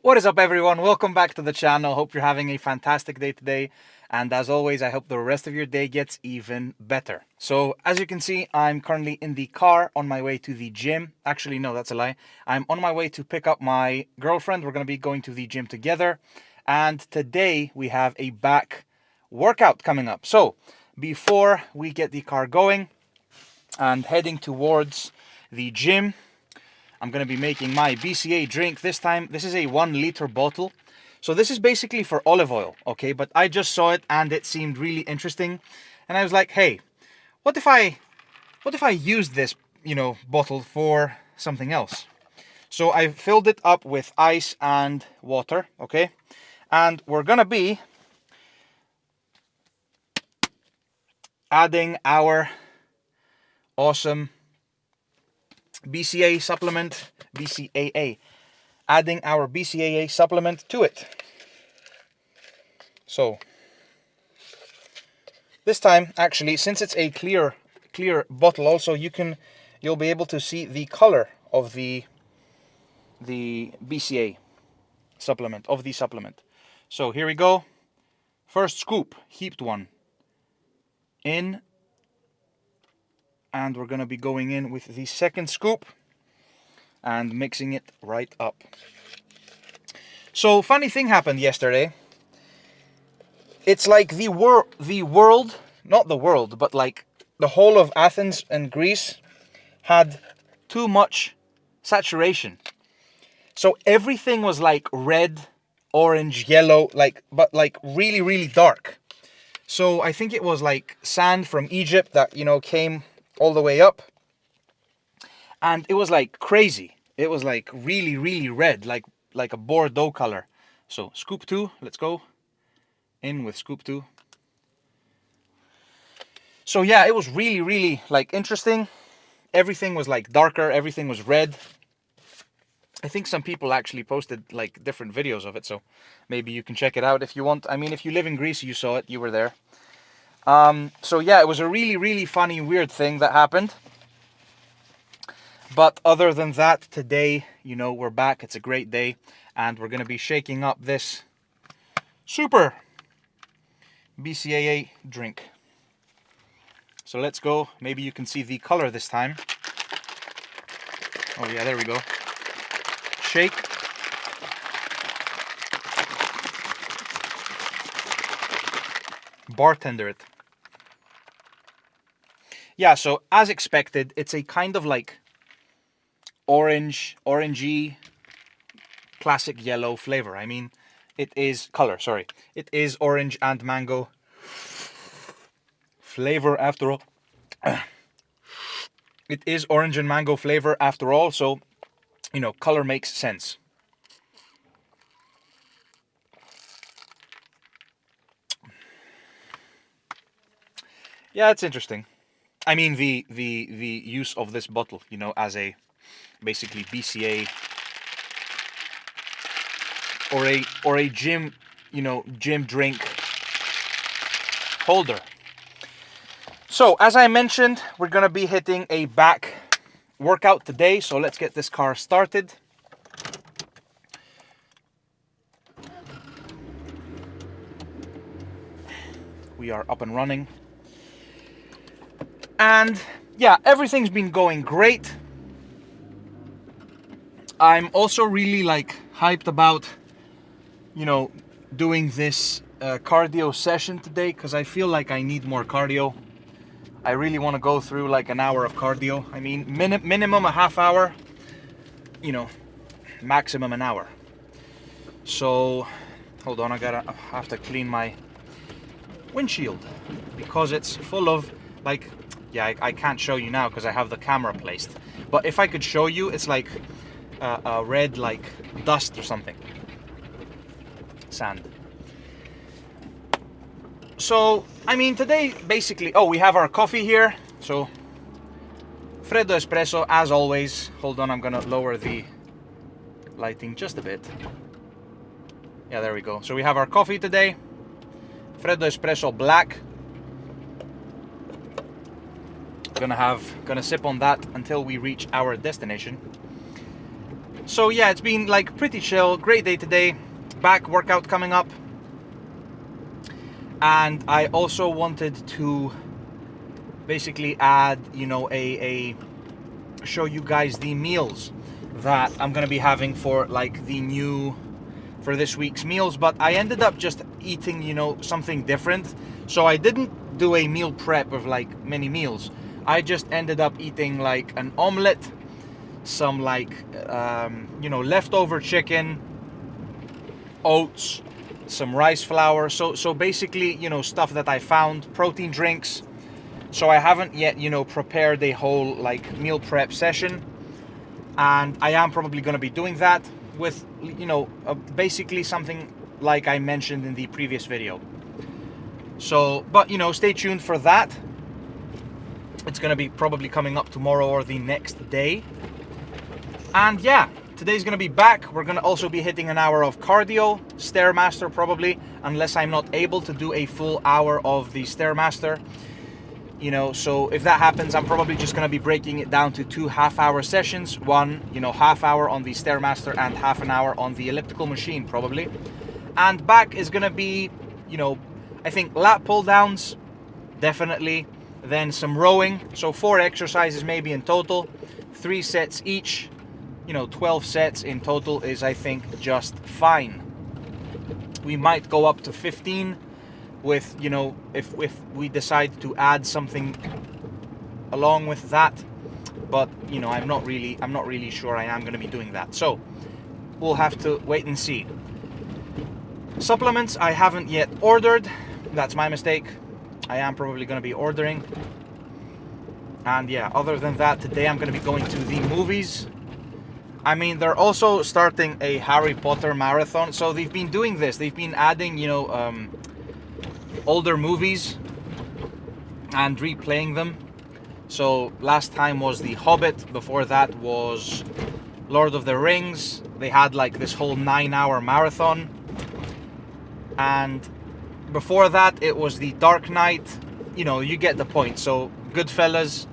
What is up, everyone? Welcome back to the channel. Hope you're having a fantastic day today. And as always, I hope the rest of your day gets even better. So as you can see, I'm currently in the car on my way to the gym. Actually, no, that's a lie. I'm on my way to pick up my girlfriend. We're going to be going to the gym together. And today we have a back workout coming up. So before we get the car going and heading towards the gym, I'm going to be making my BCA drink. This time, this is a 1 liter bottle. So this is basically for olive oil, okay? But I just saw it and it seemed really interesting. And I was like, hey, what if I used this, bottle for something else? So I filled it up with ice and water, okay? And we're going to be adding our awesome BCA supplement, BCAA. Adding our BCAA supplement to it. So this time, actually, since it's a clear bottle, also you'll be able to see the color of the BCA supplement, of the supplement. So here we go. First scoop, heaped one in, and we're going to be going in with the second scoop and mixing it right up. So funny thing happened yesterday. It's like the world, not the world, but like the whole of Athens and Greece had too much saturation. So everything was like red, orange, yellow, but really, really dark. So I think it was like sand from Egypt that, came all the way up. And it was like crazy. It was like really, really red, like a Bordeaux color. So scoop 2, let's go. In with scoop 2. So yeah, it was really, really like interesting. Everything was like darker, everything was red. I think some people actually posted like different videos of it, so maybe you can check it out if you want. I mean, if you live in Greece, you saw it, you were there. So yeah, it was a really, really funny, weird thing that happened. But other than that, today, we're back. It's a great day, and we're going to be shaking up this super BCAA drink. So let's go. Maybe you can see the color this time. Oh yeah, there we go. Shake. Bartender it. Yeah, so as expected, it's a kind of like orangey, classic yellow flavor. I mean, it is color, sorry. It is orange and mango flavor after all. It is orange and mango flavor after all, so, color makes sense. Yeah, it's interesting. I mean, the use of this bottle, as a basically BCA or a gym, gym drink holder. So, as I mentioned, we're going to be hitting a back workout today. So, let's get this car started. We are up and running. And, yeah, everything's been going great. I'm also really, hyped about, doing this cardio session today because I feel like I need more cardio. I really want to go through like an hour of cardio. I mean, minimum a half hour, maximum an hour. So, hold on, I have to clean my windshield because it's full of I can't show you now because I have the camera placed. But if I could show you, it's like a red dust or something. Sand. So, I mean, today, basically, we have our coffee here. So, Freddo Espresso, as always. Hold on, I'm gonna lower the lighting just a bit. Yeah, there we go. So we have our coffee today. Freddo Espresso Black. Gonna sip on that until we reach our destination. So yeah, it's been like pretty chill, great day today. Back workout coming up. And I also wanted to basically add, a show you guys the meals that I'm gonna be having for like for this week's meals. But I ended up just eating, something different. So I didn't do a meal prep of like many meals. I just ended up eating like an omelette, some like leftover chicken, oats, some rice flour. So basically, stuff that I found, protein drinks. So I haven't yet, prepared a whole like meal prep session, and I am probably going to be doing that with, basically something like I mentioned in the previous video. So, but stay tuned for that. It's going to be probably coming up tomorrow or the next day. And yeah, today's going to be back. We're going to also be hitting an hour of cardio, Stairmaster probably, unless I'm not able to do a full hour of the Stairmaster. So if that happens, I'm probably just going to be breaking it down to 2 half-hour sessions. One, half hour on the Stairmaster and half an hour on the elliptical machine probably. And back is going to be, I think lat pull downs, definitely. Then some rowing. So 4 exercises maybe in total. 3 sets each. 12 sets in total is, I think, just fine. We might go up to 15 with, if we decide to add something along with that. But, I'm not really sure I am going to be doing that. So we'll have to wait and see. Supplements I haven't yet ordered. That's my mistake. I am probably going to be ordering. And yeah, other than that, today I'm going to be going to the movies. I mean, they're also starting a Harry Potter marathon. So they've been doing this. They've been adding, older movies and replaying them. So last time was The Hobbit. Before that was Lord of the Rings. They had like this whole 9-hour marathon. And before that, it was The Dark Knight. You get the point. So Goodfellas,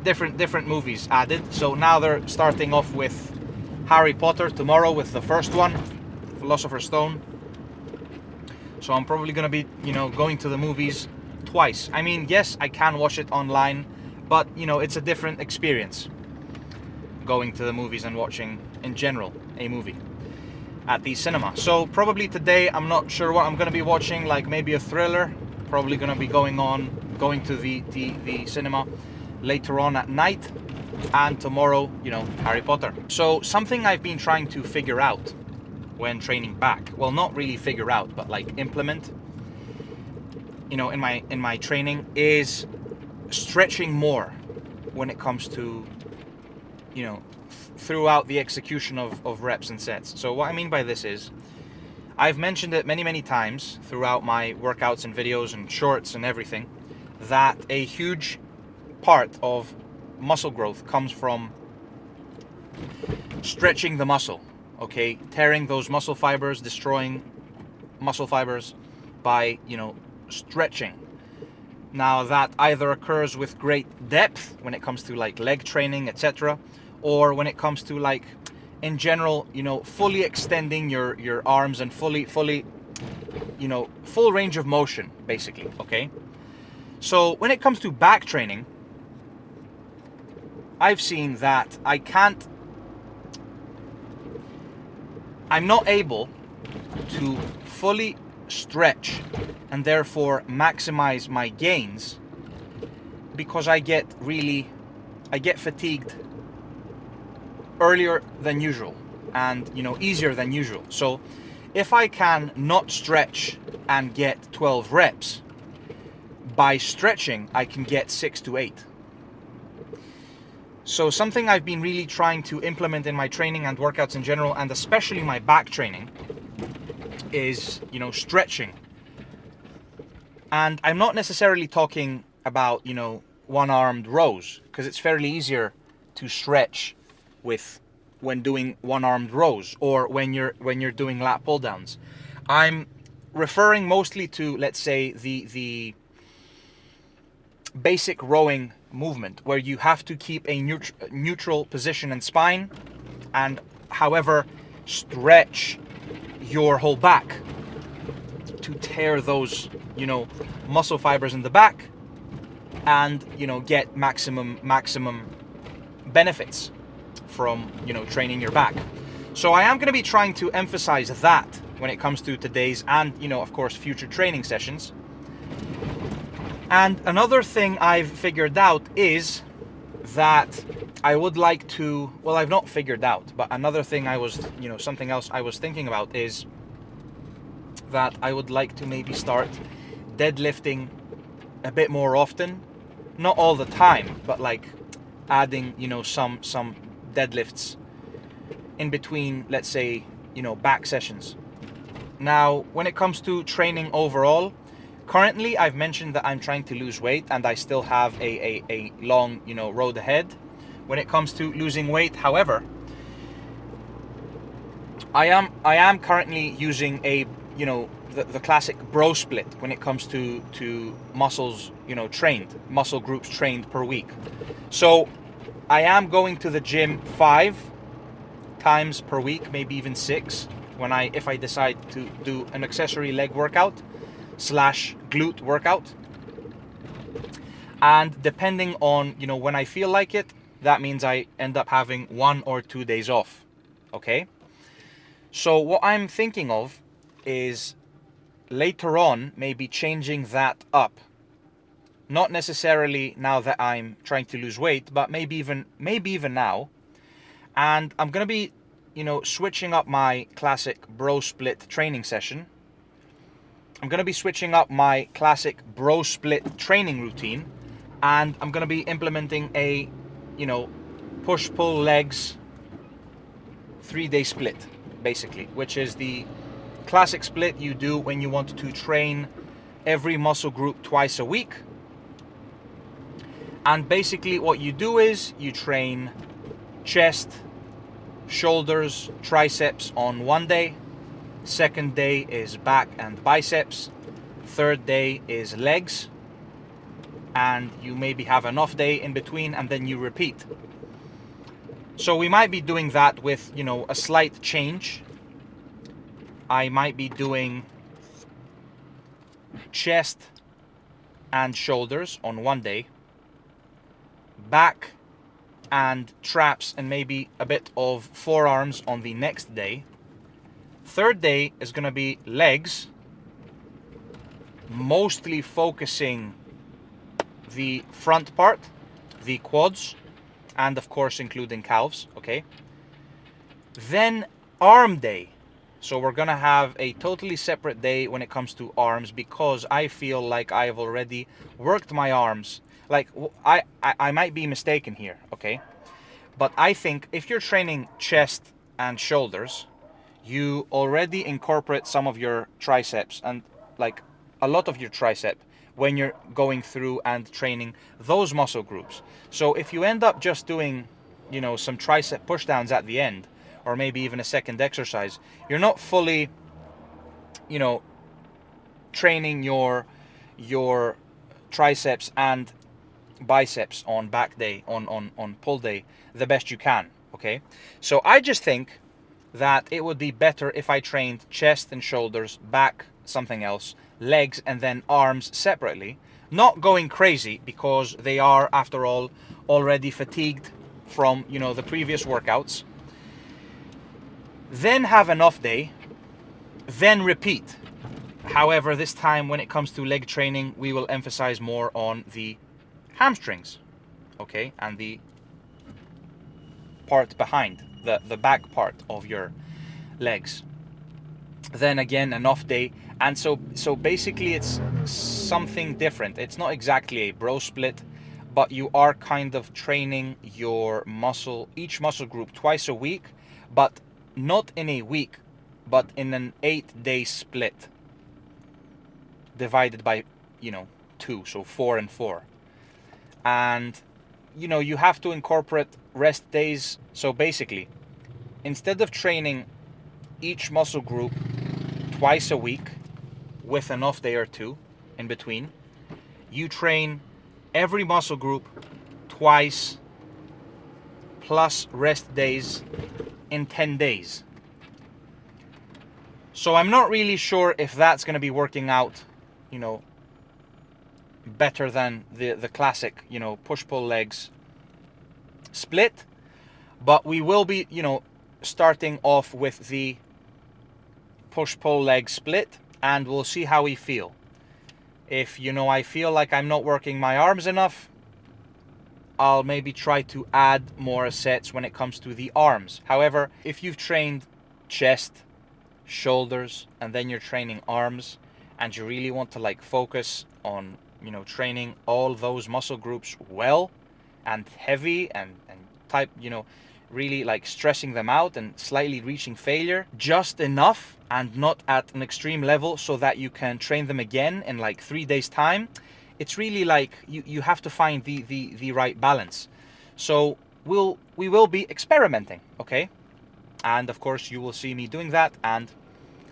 different movies added. So now they're starting off with Harry Potter tomorrow with the first one, Philosopher's Stone. So I'm probably gonna be, going to the movies twice. I mean, yes, I can watch it online, but it's a different experience going to the movies and watching in general a movie at the cinema. So probably today, I'm not sure what I'm gonna be watching, like maybe a thriller. Probably gonna be going to the cinema later on at night, and tomorrow, Harry Potter. So something I've been trying to figure out when training back, well, not really figure out, but like implement, in my training, is stretching more when it comes to, throughout the execution of reps and sets. So what I mean by this is, I've mentioned it many times throughout my workouts and videos and shorts and everything, that a huge part of muscle growth comes from stretching the muscle, okay? Tearing those muscle fibers, destroying muscle fibers by, stretching. Now that either occurs with great depth when it comes to like leg training, etc., or when it comes to like, in general, fully extending your arms and fully, full range of motion, basically, okay? So when it comes to back training, I've seen that I'm not able to fully stretch and therefore maximize my gains, because I get fatigued earlier than usual and easier than usual. So if I can not stretch and get 12 reps, by stretching I can get 6 to 8. So something I've been really trying to implement in my training and workouts in general, and especially my back training, is, stretching. And I'm not necessarily talking about, one-armed rows, because it's fairly easier to stretch when doing one-armed rows, or when you're doing lat pull downs. I'm referring mostly to, let's say, the basic rowing movement, where you have to keep a neutral position and spine, and however stretch your whole back to tear those, muscle fibers in the back, and get maximum benefits from training your back. So I am going to be trying to emphasize that when it comes to today's and of course future training sessions. And another thing I've figured out is that I would like to, well, I've not figured out, but another thing I was, something else I was thinking about is that I would like to maybe start deadlifting a bit more often. Not all the time, but like adding, some deadlifts in between, let's say, back sessions. Now, when it comes to training overall, currently I've mentioned that I'm trying to lose weight and I still have a long, road ahead when it comes to losing weight. However, I am currently using the classic bro split when it comes to muscles, muscle groups trained per week. So I am going to the gym 5 times per week, maybe even 6, if I decide to do an accessory leg workout / glute workout. And depending on, when I feel like it, that means I end up having 1 or 2 days off. Okay? So what I'm thinking of is later on maybe changing that up. Not necessarily now that I'm trying to lose weight, but maybe even now. And I'm going to be, switching up my classic bro split training session. I'm going to be switching up my classic bro split training routine, and I'm going to be implementing a, push-pull legs 3-day split, basically, which is the classic split you do when you want to train every muscle group twice a week. And basically what you do is you train chest, shoulders, triceps on one day. Second day is back and biceps. Third day is legs. And you maybe have an off day in between, and then you repeat. So we might be doing that with, a slight change. I might be doing chest and shoulders on one day, back and traps and maybe a bit of forearms on the next day. Third day is going to be legs, mostly focusing the front part, the quads, and of course including calves, okay? Then arm day. So we're gonna have a totally separate day when it comes to arms, because I feel like I have already worked my arms. Like, I might be mistaken here, okay? But I think if you're training chest and shoulders, you already incorporate some of your triceps and like a lot of your tricep when you're going through and training those muscle groups. So if you end up just doing, some tricep pushdowns at the end, or maybe even a second exercise, you're not fully, training your triceps and biceps on back day, on pull day, the best you can, okay? So I just think that it would be better if I trained chest and shoulders, back something else, legs, and then arms separately. Not going crazy, because they are, after all, already fatigued from, the previous workouts. Then have an off day, then repeat. However, this time when it comes to leg training, we will emphasize more on the hamstrings, okay, and the part behind, the back part of your legs. Then again, an off day. And so basically it's something different. It's not exactly a bro split, but you are kind of training your each muscle group twice a week, but not in a week, but in an 8-day split divided by 2, so 4 and 4. And you have to incorporate rest days. So basically, instead of training each muscle group twice a week with an off day or 2 in between, you train every muscle group twice plus rest days in 10 days. So I'm not really sure if that's going to be working out, you know, better than the classic, you know, push-pull legs split. But we will be, you know, starting off with the push-pull leg split, and we'll see how we feel. If, you know, I feel like I'm not working my arms enough, I'll maybe try to add more sets when it comes to the arms. However, if you've trained chest, shoulders, and then you're training arms, and you really want to like focus on, you know, training all those muscle groups well and heavy and type, you know, really like stressing them out and slightly reaching failure just enough and not at an extreme level so that you can train them again in like 3 days time, it's really like you have to find the right balance. So we will be experimenting, okay? And of course you will see me doing that, and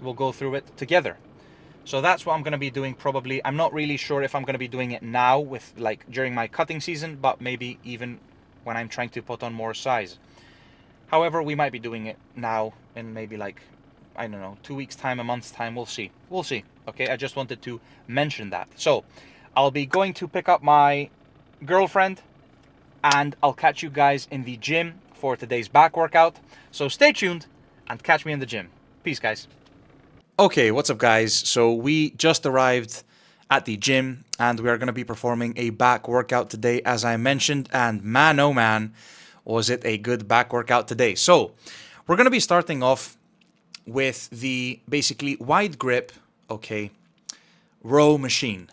we'll go through it together. So that's what I'm going to be doing probably. I'm not really sure if I'm going to be doing it now with like during my cutting season, but maybe even when I'm trying to put on more size. However, we might be doing it now in maybe like, I don't know, 2 weeks time, a month's time. We'll see. We'll see. Okay, I just wanted to mention that. So I'll be going to pick up my girlfriend, and I'll catch you guys in the gym for today's back workout. So stay tuned and catch me in the gym. Peace, guys. Okay, what's up, guys? So we just arrived at the gym, and we are going to be performing a back workout today, as I mentioned. And man, oh man, was it a good back workout today. So we're going to be starting off with the basically wide grip, okay, row machine.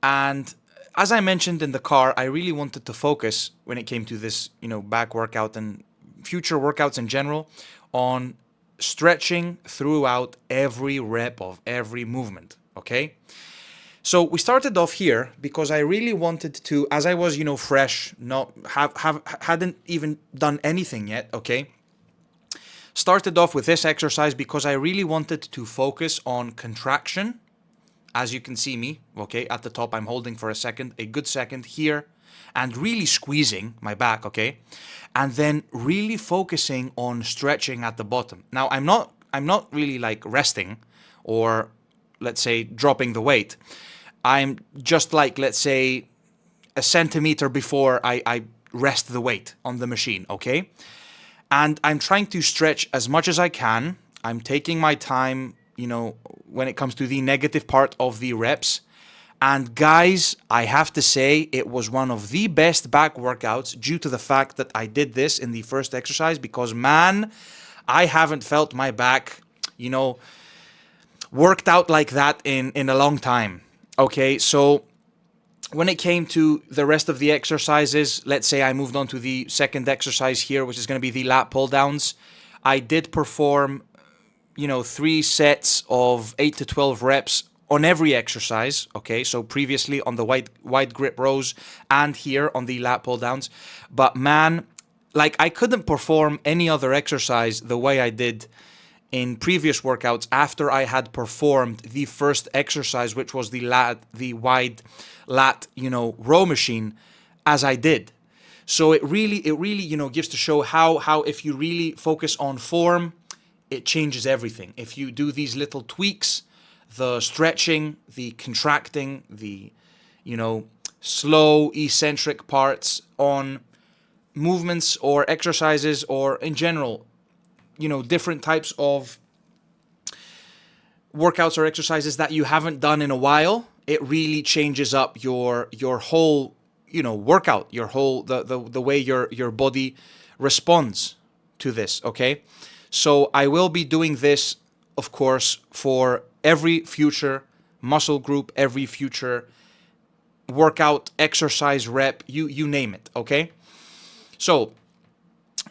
And as I mentioned in the car, I really wanted to focus when it came to this, you know, back workout and future workouts in general on stretching throughout every rep of every movement, okay? So we started off here because I really wanted to, as I was, you know, fresh, not hadn't even done anything yet, okay? Started off with this exercise because I really wanted to focus on contraction. As you can see me, okay, at the top, I'm holding for a good second here, and really squeezing my back, okay? And then really focusing on stretching at the bottom. Now, I'm not really like resting or, let's say, dropping the weight. I'm just like, let's say, a centimeter before I rest the weight on the machine, okay? And I'm trying to stretch as much as I can. I'm taking my time, you know, when it comes to the negative part of the reps. And guys, I have to say it was one of the best back workouts due to the fact that I did this in the first exercise, because man, I haven't felt my back, you know, worked out like that in a long time. Okay, so when it came to the rest of the exercises, let's say I moved on to the second exercise here, which is going to be the lat pull downs. I did perform, you know, 3 sets of 8 to 12 reps on every exercise, okay? So previously on the wide grip rows and here on the lat pull downs. But man, like I couldn't perform any other exercise the way I did in previous workouts after I had performed the first exercise, which was the wide lat, you know, row machine, as I did. So it really, you know, gives to show how if you really focus on form, it changes everything. If you do these little tweaks, the stretching, the contracting, the, you know, slow eccentric parts on movements or exercises, or in general, you know, different types of workouts or exercises that you haven't done in a while, it really changes up your whole, you know, workout, your whole the way your body responds to this, okay? So I will be doing this, of course, for every future muscle group, every future workout, exercise, rep, you name it, okay? So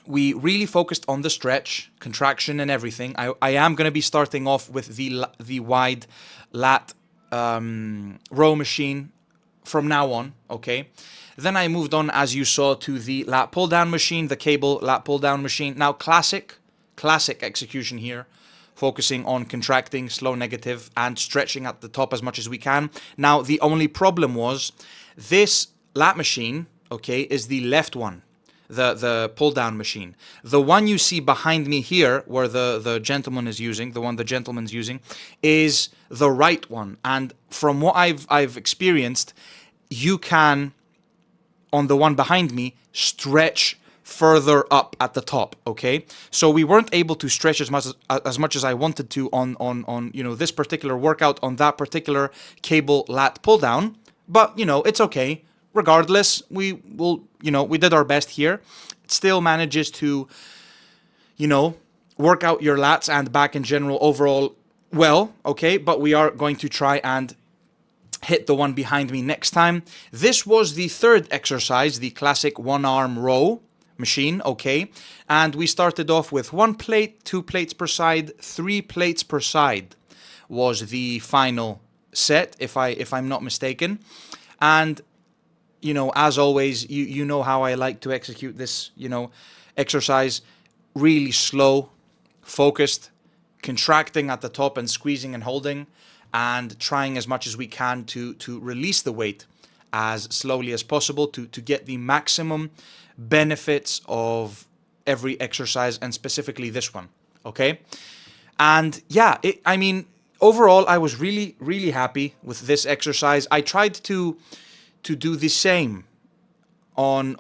we really focused on the stretch, contraction, and everything. I am going to be starting off with the wide lat row machine from now on, okay? Then I moved on, as you saw, to the lat pull down machine, the cable lat pull down machine. Now classic execution here, focusing on contracting, slow negative, and stretching at the top as much as we can. Now the only problem was this lat machine, okay, is the left one. the pull down machine. The one you see behind me here, where the gentleman is using, the one the gentleman's using, is the right one. And from what I've experienced, you can, on the one behind me, stretch further up at the top. Okay, so we weren't able to stretch as much as I wanted to on this particular workout on that particular cable lat pull down, but it's okay. Regardless, we did our best here. It still manages to work out your lats and back in general overall well. Okay, but we are going to try and hit the one behind me next time. This was the third exercise, the classic one arm row machine. Okay, and we started off with 1 plate, 2 plates per side, 3 plates per side was the final set, if I'm not mistaken. And as always, you know how I like to execute this exercise: really slow, focused, contracting at the top and squeezing and holding, and trying as much as we can to release the weight as slowly as possible to get the maximum benefits of every exercise, and specifically this one. Okay, and yeah, overall I was really, really happy with this exercise. I tried to do the same on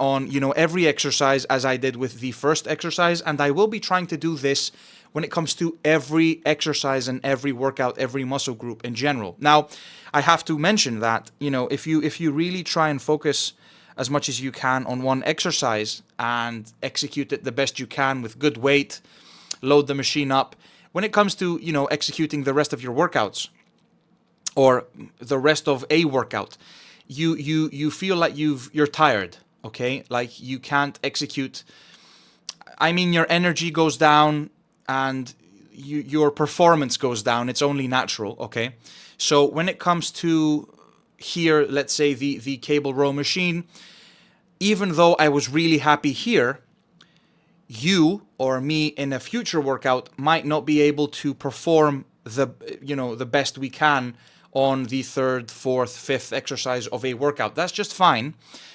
every exercise as I did with the first exercise, and I will be trying to do this when it comes to every exercise and every workout, every muscle group in general. Now, I have to mention that if you really try and focus as much as you can on one exercise and execute it the best you can with good weight, load the machine up, when it comes to executing the rest of your workouts or the rest of a workout, you feel like you're tired. Okay, like you can't execute. Your energy goes down and your performance goes down. It's only natural. Okay, so when it comes to here, let's say the cable row machine, even though I was really happy here, you or me in a future workout might not be able to perform the best we can on the third, fourth, fifth exercise of a workout. That's just fine.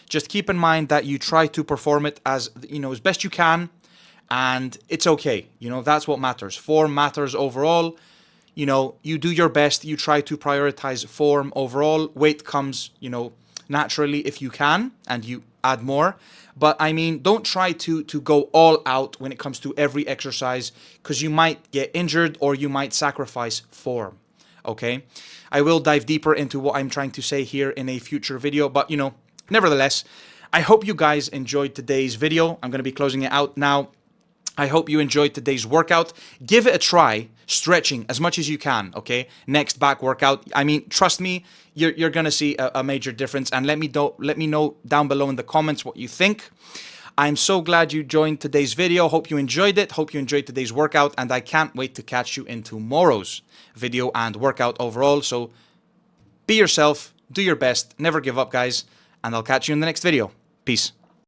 Just keep in mind that you try to perform it as best you can, and it's okay. That's what matters. Form matters overall. You do your best. You try to prioritize form overall. Weight comes, naturally if you can, and you add more. But don't try to go all out when it comes to every exercise, because you might get injured or you might sacrifice form. Okay, I will dive deeper into what I'm trying to say here in a future video, but nevertheless, I hope you guys enjoyed today's video. I'm going to be closing it out now. I hope you enjoyed today's workout. Give it a try, stretching as much as you can, okay? Next back workout. Trust me, you're going to see a major difference, and let me know down below in the comments what you think. I'm so glad you joined today's video. Hope you enjoyed it. Hope you enjoyed today's workout, and I can't wait to catch you in tomorrow's video and workout overall. So be yourself, do your best, never give up, guys, and I'll catch you in the next video. Peace.